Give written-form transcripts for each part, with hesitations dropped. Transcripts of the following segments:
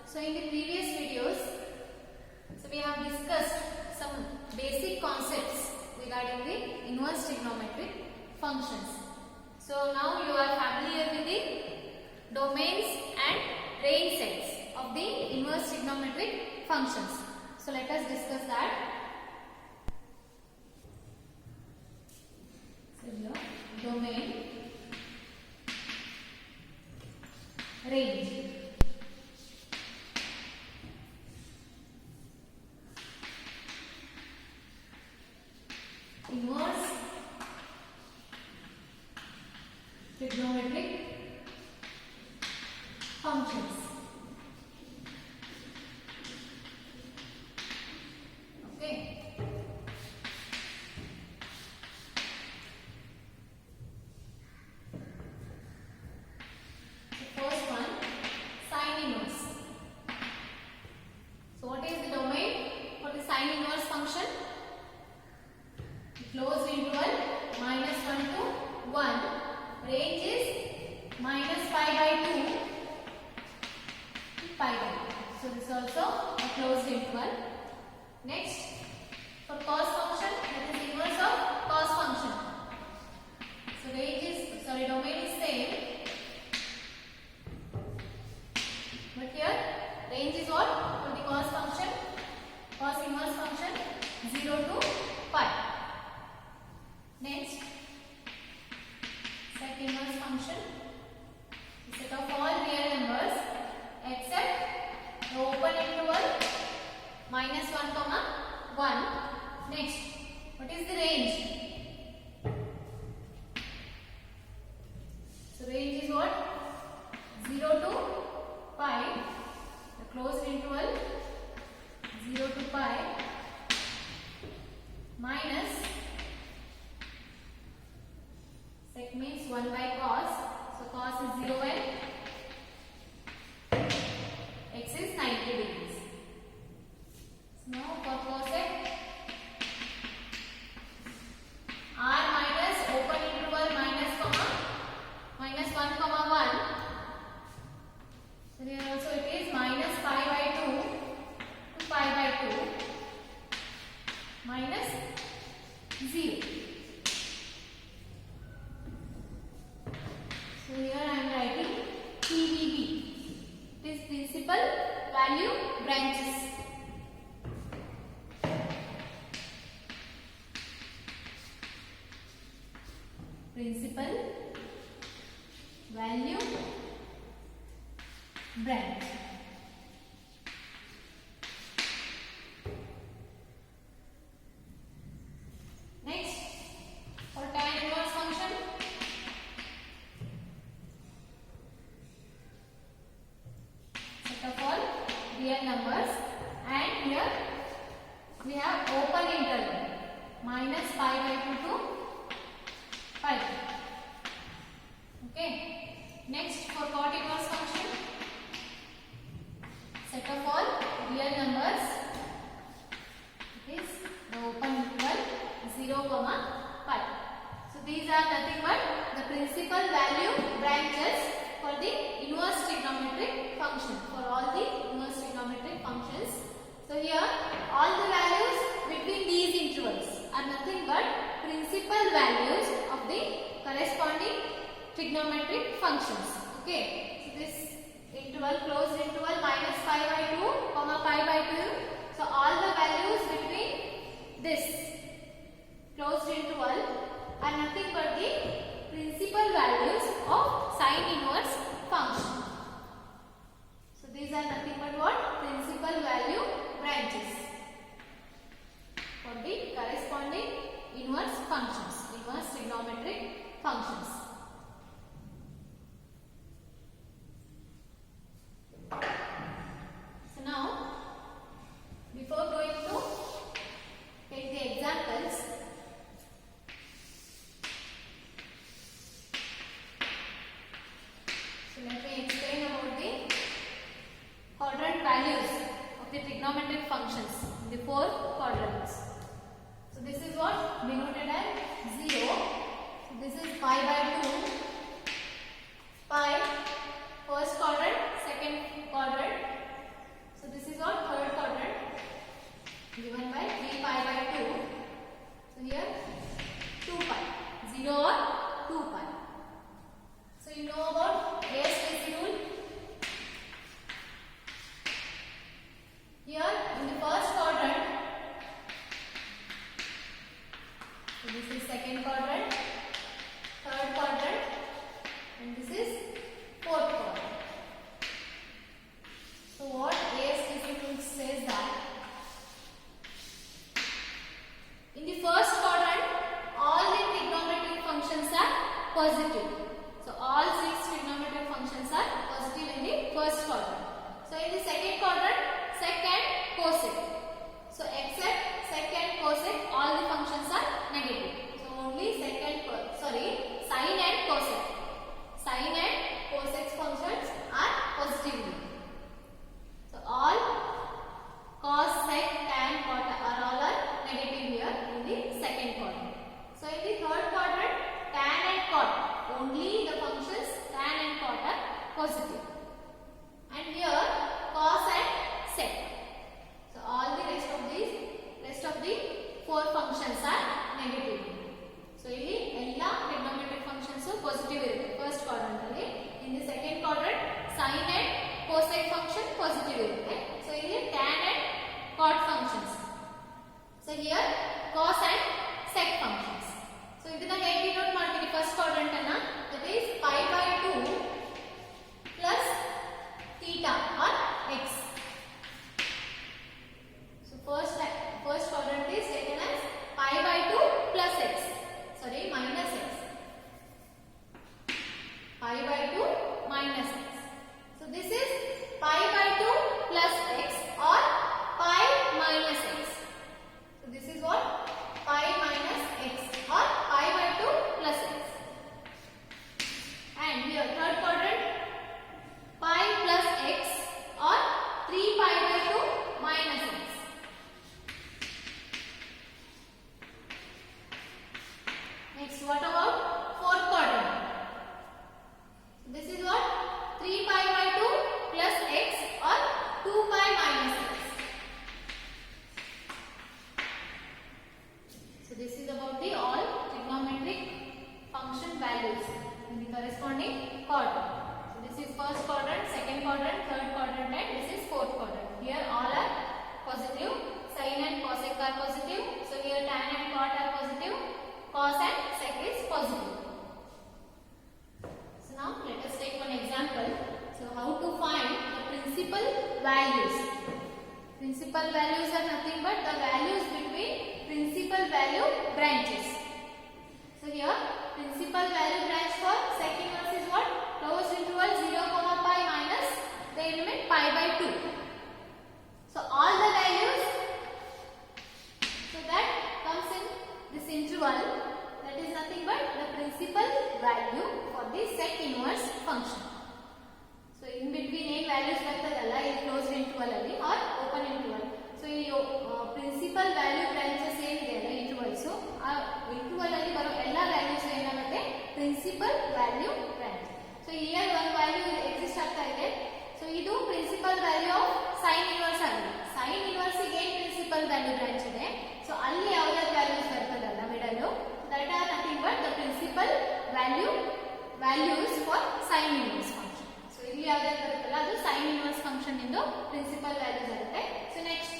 So in the previous videos, we have discussed some basic concepts regarding the inverse trigonometric functions. So now you are familiar with the domains and range sets of the inverse trigonometric functions. So let us discuss that. So here, domain, range. Inverse trigonometric functions. Okay. The first one, sine inverse. So what is the domain for the sine inverse function? Closed interval -1 to 1. Range is -pi/2 to pi/2. So this is also a closed interval. Next, for cos function, that is inverse of cos function. So domain is same, but here range is what for the cos function? Cos inverse function 0 to pi. Next, sec inverse function, set of all real numbers except the open interval -1, 1. Next, what is the range? So range is what? 0 to pi, the closed interval 0 to pi minus sec means 1 by cos, so cos is 0 and x is 90 degrees. So now for cosec, r minus open interval -1, 1. So here also it is -pi/2 to pi/2 minus 0. So here I am writing PVB. It is principal value branches. Principal value branch. Next, for tan inverse function, of all real numbers, and here we have open interval -pi/2 to pi. Okay. Next, for cot inverse function, set of all real numbers, it is the open interval 0, pi. So these are nothing but the principal value branches for the inverse trigonometric function, for all the inverse trigonometric functions. So here all the values between these intervals are nothing but principal values of the corresponding trigonometric functions. Okay. So this interval, closed interval -pi/2, pi/2. So all the values between this closed interval are nothing but the principal values of sine inverse function. So these are nothing but what? Principal value branches for the corresponding inverse functions, inverse trigonometric functions. So now, before going to take the examples, so let me explain about the quadrant values of the trigonometric functions in the 4 quadrants. So this is what denoted as 0. So this is pi/2, pi, first quadrant, second quadrant, values. Principal values are nothing but the values between principal value branches. So here principal value branch for second inverse is what? Closed interval 0 comma pi minus the element pi by 2. So all the values so that comes in this interval, that is nothing but the principal value for the set inverse function. So in between ಏನು values ಬರ್ತದಲ್ಲ ಈ closed interval ಅಲ್ಲಿ or open interval. So ಈ principal value branches ಏನಿದೆ ಅಲ್ಲ intervals ಆ interval ಅಲ್ಲಿ ಬರೋ ಎಲ್ಲ values ಏನಾಗುತ್ತೆ principal value branch. So here one value exist ಆಗ್ತಾ ಇದೆ. So ಇದು principal value of sin inverse ಆಗಿದೆ. sin inverse ಗೆ ಏನು principal value branch ಇದೆ. So ಅಲ್ಲಿ ಯಾವ್ಯಾವ values ಬರ್ತದಲ್ಲ middle that are nothing but the principal values for sin inverse function. So ಇಲ್ಲಿ ಯಾವ್ಯಾವ ಬರುತ್ತಲ್ಲ ಅದು sin inverse function ಇಂದು principal values ಆಗುತ್ತೆ. So next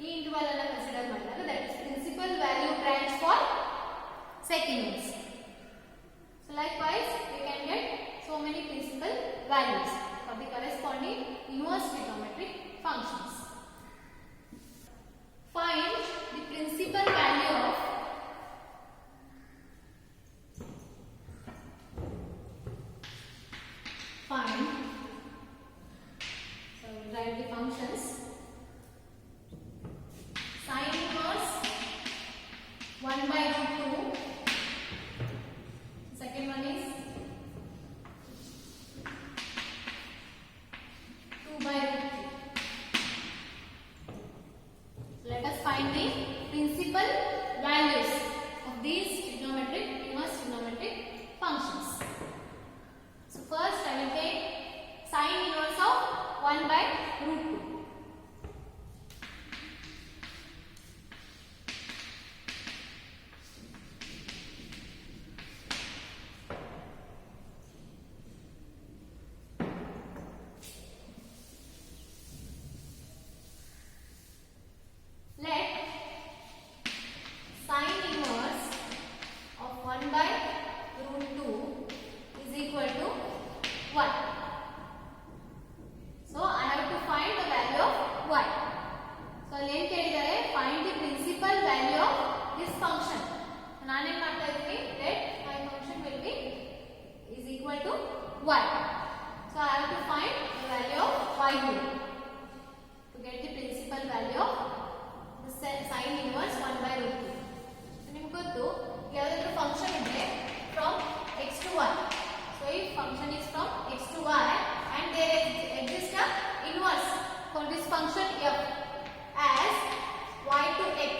ಈ interval ಅನ್ನ ಕನ್ಸಿಡರ್ ಮಾಡಿದಾಗ that is principal value branch for sec inverse. So likewise we can get so many principal values for the corresponding inverse trigonometric functions. Find the principal value of so we write the functions. Sin inverse 1 by root 2. Second one is 2 by root 3. Let us find the principal values of these trigonometric inverse trigonometric functions. So first I will take sin inverse of 1 by root 2. Let sin inverse of 1 by root 2 is equal to 1. So I have to find the value of y. So ಅಲ್ಲಿ ಏನು ಕೇಳಿದ್ದಾರೆ find the principal value of this function. ನಾನು ಏನು ಮಾಡ್ತಾ ಇದ್ದೀನಿ that my function will be is equal to y. So I have to find the value of y here to get the principal value of the sin inverse 1 by root 2. So ನಿಮಗೆ ಗೊತ್ತು ಯಾವುದಾದ್ರೂ function ಇದ್ರೆ from x to y. So if function is from x to y and there exists a inverse for this function f as y to x.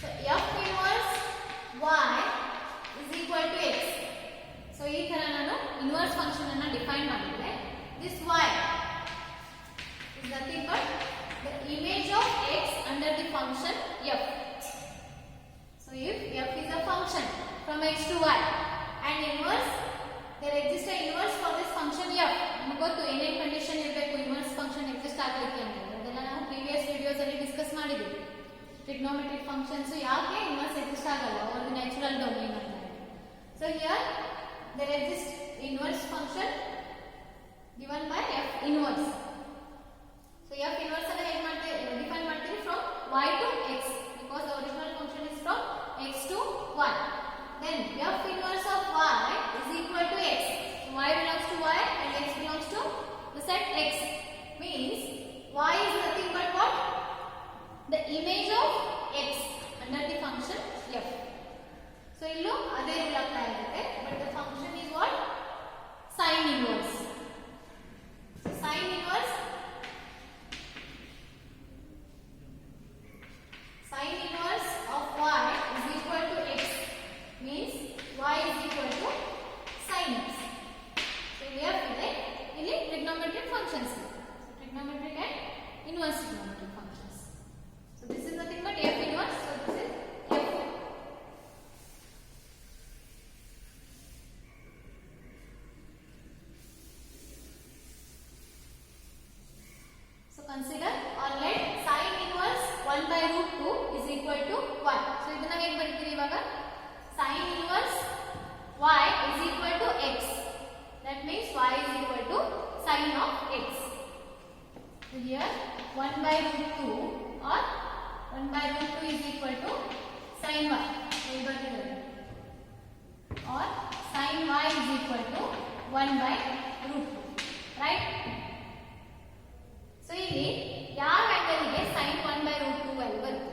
So f inverse y is equal to x. So ಈ ತರ ನಾನು inverse function ಅನ್ನು define ಮಾಡಿದ್ರೆ this y is nothing but the image of x under the function f. So if f is a function from x to y and inverse, there exists a inverse for this function f. ನಮಗೆ ಗೊತ್ತು ಏನೇನು condition ಇರಬೇಕು inverse function exist ಆಗಲಿಕ್ಕೆ ಅಂತ. ಅದೆಲ್ಲ ನಾವು previous videos ಅಲ್ಲಿ discuss ಮಾಡಿದ್ದೀವಿ. ಟ್ರಿಗ್ನೋಮೆಟ್ರಿಕ್ ಫಂಕ್ಷನ್ಸ್ ಯಾಕೆ inverse exist ಆಗಲ್ಲ ಒಂದು ನ್ಯಾಚುರಲ್ ಡೊಮೇನ್ ಅಂತ. So here there exists inverse function given by f inverse. So f inverse ಅನ್ನು ಹೇಗೆ ಮಾಡ್ತೀವಿ ಡಿಫೈನ್ ಮಾಡ್ತೀವಿ from y to x because the original function is from x to y. Then f inverse of y is equal to x. Y belongs to y and x belongs to the set x. Means y is nothing but what? The image of x under the function f. So illu ade rule apply agutte but the function is what? Sin inverse. So sin inverse sin of x. So here 1 by root 2 or 1 by root 2 is equal to sin y. Or sin y is equal to 1 by root 2. Right? So ಇಲ್ಲಿ ಯಾವ angle ಗೆ sin 1 by root 2 value ಬರುತ್ತೆ.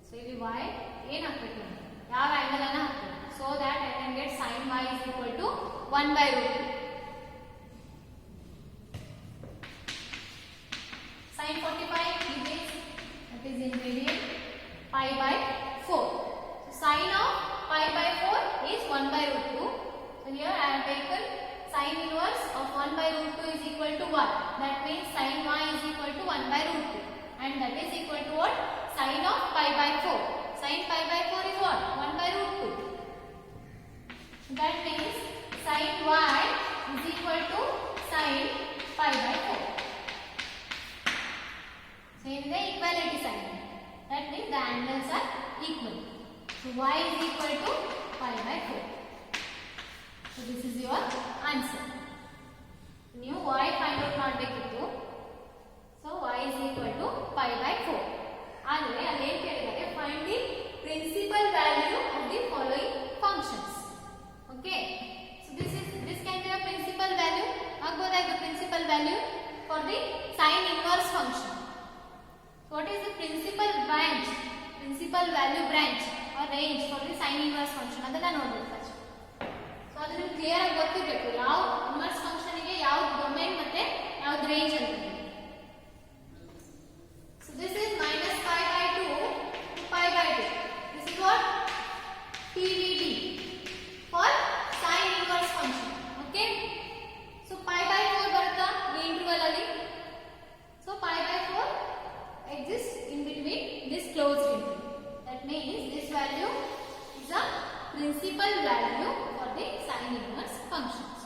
So ಇಲ್ಲಿ y ಏನು ಹಾಕಬೇಕು, ಯಾವ angle ಅನ್ನು ಹಾಕಬೇಕು, so that I can get sin y is equal to 1 by root 2. Sin 45 degrees, that is in radian, pi by 4. So sin of pi by 4 is 1 by root 2. So here I have taken sin inverse of 1 by root 2 is equal to 1. That means sin y is equal to 1 by root 2. And that is equal to what? Sin of pi by 4. Sin pi by 4 is what? 1 by root 2. That means sin y is equal to sin pi by 4. So in the equality sign, that means the angles are equal. So y is equal to pi by 4. So this is your answer. New y find out ಮಾಡಬೇಕಿತ್ತು. So y is equal to pi by 4. ಆದರೆ ಅಲ್ಲಿ ಏನು ಕೇಳಿದ್ದಾರೆ, find the principal value of the following functions. Okay. So this can be a principal value. ಆಗಬಹುದಾ ಇದು principal value for the sin inverse function. So what is the principal branch, principal value branch or range for the sin inverse function? ಅದನ್ನ ನೋಡಬೇಕು first. So ಅದು ನಿಮಗೆ clear ಆಗಿ ಗೊತ್ತಿರಬೇಕು, ಯಾವ inverse function ಗೆ ಯಾವ ಡೊಮೇನ್ ಮತ್ತೆ ಯಾವ ರೇಂಜ್ ಅಂತ. So this is minus pi by 2 to pi by 2. This is what? PVD for sin inverse function. Okay. So pi by 4 ಬರುತ್ತಾ ಈ ಇಂಟರ್ವಲ್ ಅಲ್ಲಿ. So pi by 4 exists in between this closed interval. That means this value is a principal value for the sin inverse functions.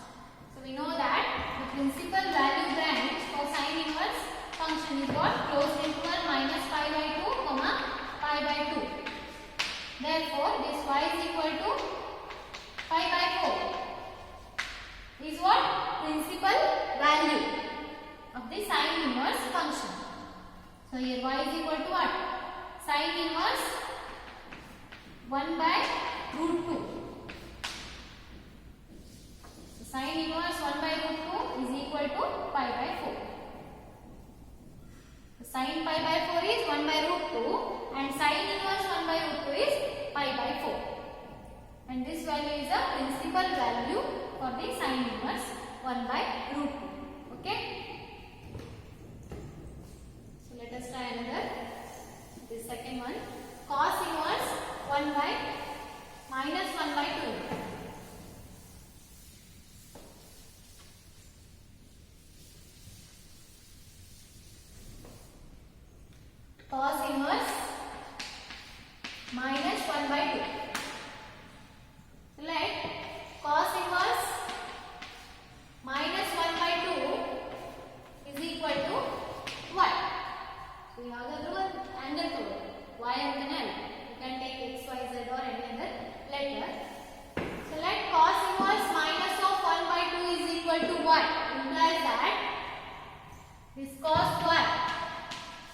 So we know that the principal value branch for sin inverse function is what? Closed interval minus pi by 2 comma pi by 2. Therefore this y is equal to pi by 4 is what? Principal value of the sin inverse function. So here y is equal to what? Sin inverse 1 by root 2. So sin inverse 1 by root 2 is equal to pi by 4. So sin pi by 4 is 1 by root 2 and sin inverse 1 by root 2 is pi by 4. And this value is a principal value for the sin inverse 1 by root 2. Okay. So let us try another. This second one. Cos inverse 1 by minus 1 by 2. Cos inverse minus 1 by 2. So let cos inverse minus 1 by 2 is equal to what? So ಯಾವುದಾದರೂ ಒಂದು angle ತಗೊಳ್ಳಿ. Y ಅಂತಾನೆ ಅಲ್ಲ. You can take x, y, z or any other letter. So let cos inverse minus of 1 by 2 is equal to what? Implies that this cos y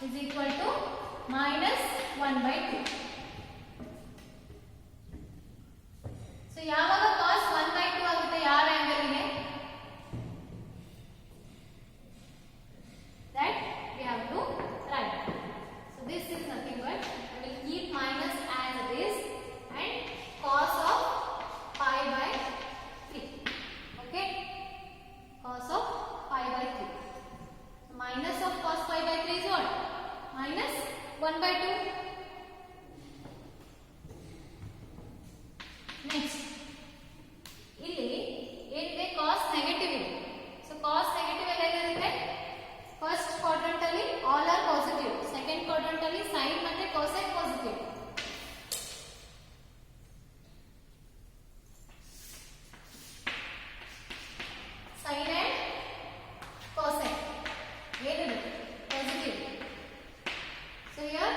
is equal to minus 1 by 2. So ಯಾವಾಗ cos 1 by 2 ಆಗುತ್ತೆ ಯಾವ angle ಗೆ? That we have to write. So this is nothing but I will keep minus as it is and cos of pi by 3. Okay, cos of pi by 3. Minus of cos pi by 3 is what? Minus 1 by 2. Next, ಇಲ್ಲಿ ಏನಿದೆ cos negative ಇದೆ. So cos negative ಎಲ್ಲಿರುತ್ತೆ? First quadrant ಅಲ್ಲಿ all are positive, second quadrant ಅಲ್ಲಿ sin ಮತ್ತೆ cosine positive. sin and cosine ಏನಿದೆ? Positive. So here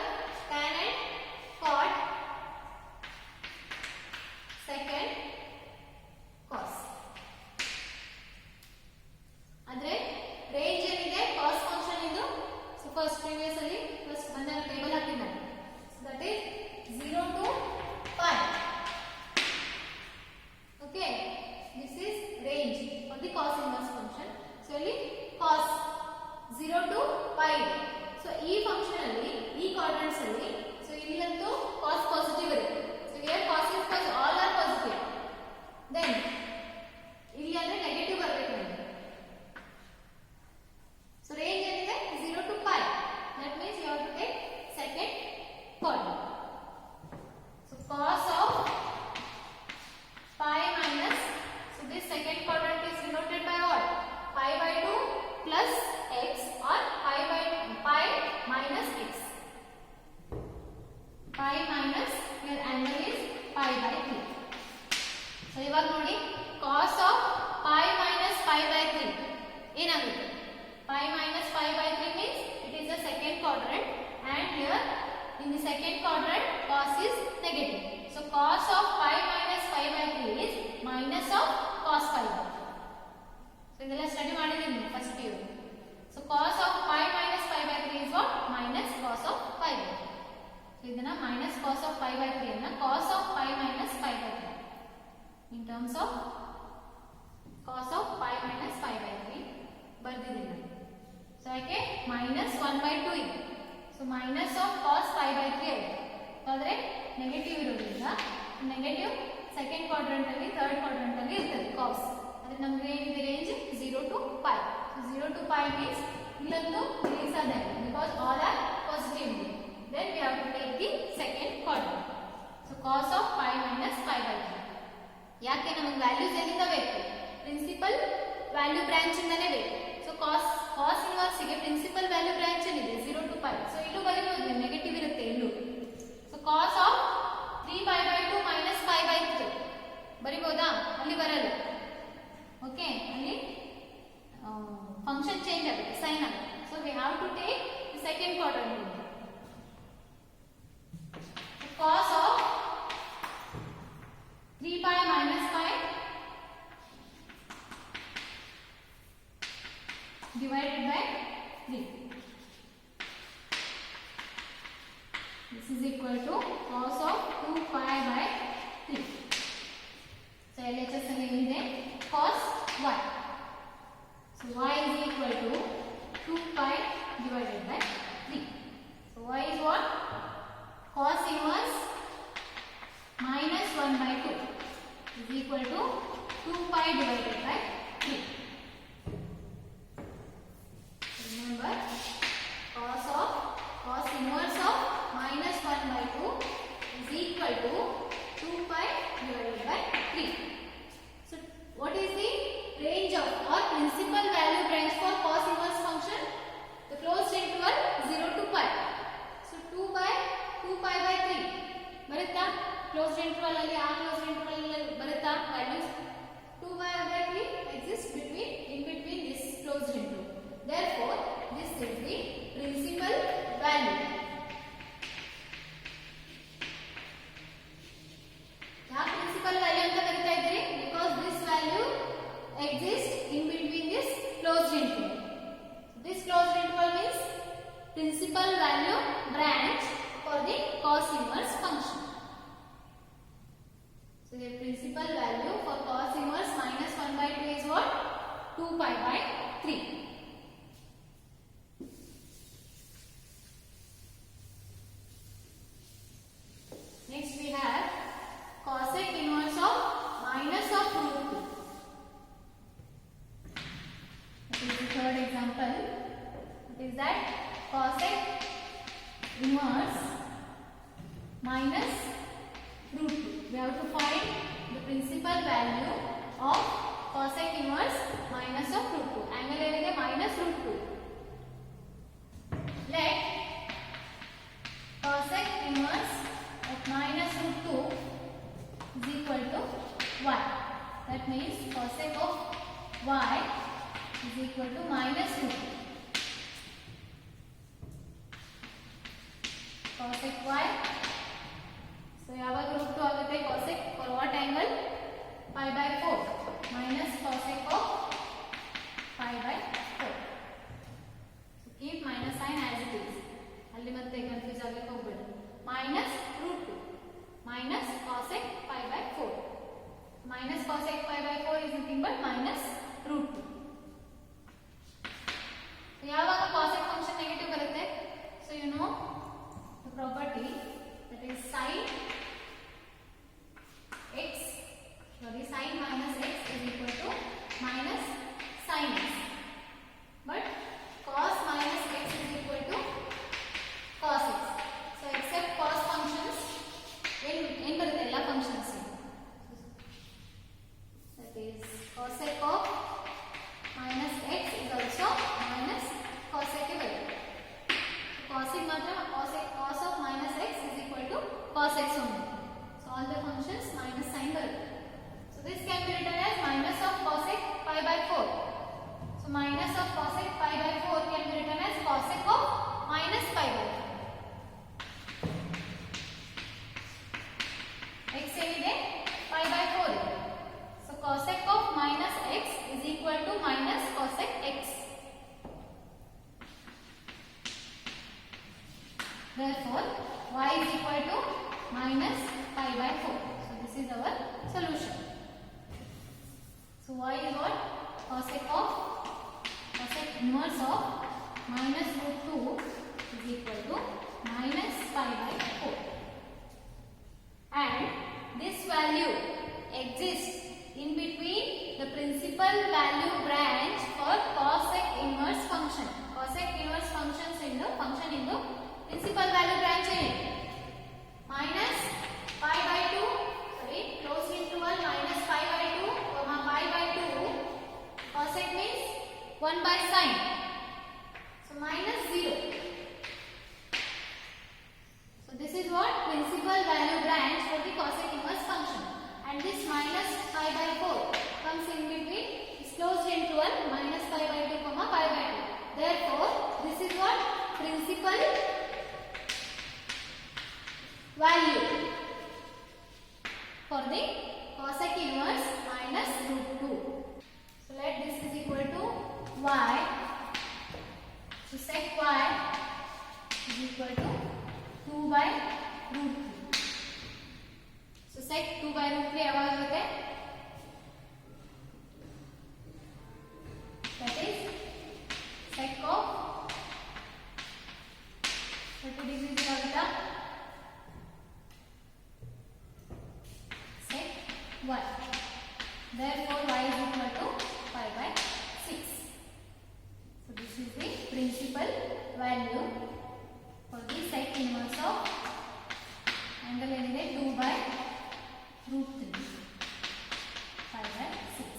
ಏನಾಗುತ್ತೆ pi minus pi by 3 means it is the second quadrant and here in the second quadrant cos is negative. So cos of pi minus pi by 3 is minus of cos pi by 3. So ಇದೆಲ್ಲ study ಮಾಡಿದ್ದೀನಿ first P U. So cos of pi minus pi by 3 is what? Minus cos of pi by 3. So ಇದನ್ನ minus cos of pi by 3 ಅನ್ನ cos of pi minus pi by 3 in terms of cos of pi minus pi by 3 ಬರ್ದಿದ್ದೀನಿ. So ಯಾಕೆ minus 1 by 2 ಇದೆ. So minus of cos pi by 3 ಆಯಿತು. ಆದರೆ negative ಇರೋದ್ರಿಂದ negative second quadrant ಅಲ್ಲಿ third quadrant ಅಲ್ಲಿ ಇರ್ತದೆ cos. ಅಂದ್ರೆ ನಮಗೆ ಏನಿದೆ range 0 to pi. So 0 to pi means ಇಲ್ಲೊಂದು ಇಳಿಸೋದೇ because all are positive. Then we have to take the second quadrant. So cos of pi minus pi by 3. ಯಾಕೆ ನಮಗೆ values ಎಲ್ಲಿಂದ ಬೇಕು? ಪ್ರಿನ್ಸಿಪಲ್ ವ್ಯಾಲ್ಯೂ ಬ್ರಾಂಚ್ ಇಂದಾನೇ ಬೇಕು. So cos inverse ಗೆ principal value branch ಏನಿದೆ 0 to pi. So ಇಲ್ಲೂ ಬರೀಬಹುದು negative ಇರುತ್ತೆ ಇಲ್ಲೂ. So cos of 3 pi by 2 minus pi by 3 ಬರೀಬಹುದಾ? ಅಲ್ಲಿ ಬರಲ್ಲ. ಓಕೆ, ಅಲ್ಲಿ ಫಂಕ್ಷನ್ ಚೇಂಜ್ ಆಗುತ್ತೆ, ಸೈನ್ ಆಗುತ್ತೆ. So we have to take the second quadrant. cos of 3 pi minus pi divided by 3. This is equal to cos of 2 pi by 3. So LHS ಅಲ್ಲಿ ಏನಿದೆ cos y. So y is equal to 2 pi divided by 3. So y is what? Cos inverse minus 1 by 2 is equal to 2 pi divided by 3. Remember, cos inverse of minus 1 by 2 is equal to 2 pi divided by 3. So what is the range of or principal value branch for cos inverse function? The closed interval 0 to pi. So 2 by 3 ಬರುತ್ತಾ? Closed interval ಅಲ್ಲಿ ಆ closed interval ಅಲ್ಲಿ ಬರುತ್ತಾ values? 2 by 3 exists in between this closed interval. Therefore, this is the principal value. ಯಾವ principal value ಅಂತ ಕರೀತಾ ಇದ್ದೀರಿ? Because this value exists in between this closed interval. This closed interval means principal value branch for the cos inverse function. So the principal value for cos inverse minus 1 by 2 is what? 2 pi by 3. Next we have cosec inverse of minus of root 2. This is the third example. It is that cosec inverse minus root 2. We have to find the principal value of cosec inverse minus of root 2. Angle ಏನಿದೆ minus root 2. Let cosec inverse of minus root 2 is equal to y. That means cosec of y is equal to minus root 2. Cosec y. So ಯಾವಾಗ root 2 ಆಗುತ್ತೆ cosec for what angle? Pi by 4 minus cosec of pi by 4. So keep minus sign as it is. ಅಲ್ಲಿ ಮತ್ತೆ confuse ಆಗಕ್ಕೆ ಹೋಗಬೇಡಿ. Minus root 2 minus cosec pi by 4. Minus cosec pi by 4 is nothing but minus root 2. So ಯಾವಾಗ cosec function negative ಬರುತ್ತೆ? So you know the property that is sin minus x is equal to minus sin x. But cos minus x is equal to cos x. So except cos functions, in ಬರುತ್ತೆ ಎಲ್ಲ functions. That is cosec of minus x is also minus cosec ಬರುತ್ತೆ. Cosec ಮಾತ್ರ cos of minus x is equal to cos x only. So all the functions minus sign ಬರುತ್ತೆ. So this can be written as minus of cosec pi by 4. So inverse of minus root 2 is equal to minus pi by 4. And this value exists in between the principal value branch for cosec inverse function. Cosec inverse functions in the function in the principal value branch minus pi by 2, sorry, closed interval minus pi by 2, comma pi by 2. Cosec means 1 by sine. So minus 0. So this is what principal value branch for the cosec inverse function. And this minus pi by 4 comes in between this closed interval minus pi by 2, comma pi by 2. Therefore, this is what principal value for the cosec inverse minus root 2. So let this is equal to y. So sec y is equal to 2 by root 3. So sec 2 by root 3 ಯಾವಾಗ ಆಗುತ್ತೆ? That is sec of 30 degrees ಆಗುತ್ತಾ? Sec y. Therefore y is equal to pi by 6. So this is the principal value for the sec inverse of angle ಏನಿದೆ 2 by root 3 pi by 6.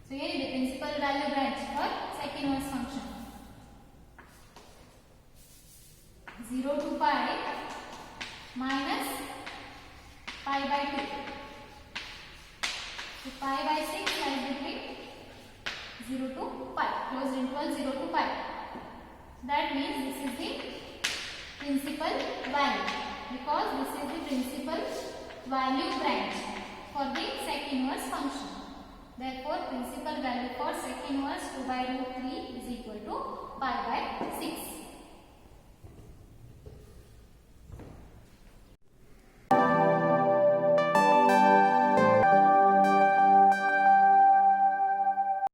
So ಏನಿದೆ principal value branch for sec inverse function 0 to pi minus pi by 2. So pi by 6 lies between 0 to pi, closed interval 0 to pi. That means this is the principal value, because this is the principal value branch for the sec inverse function. Therefore, principal value for sec inverse 2 by root 3 is equal to pi by 6.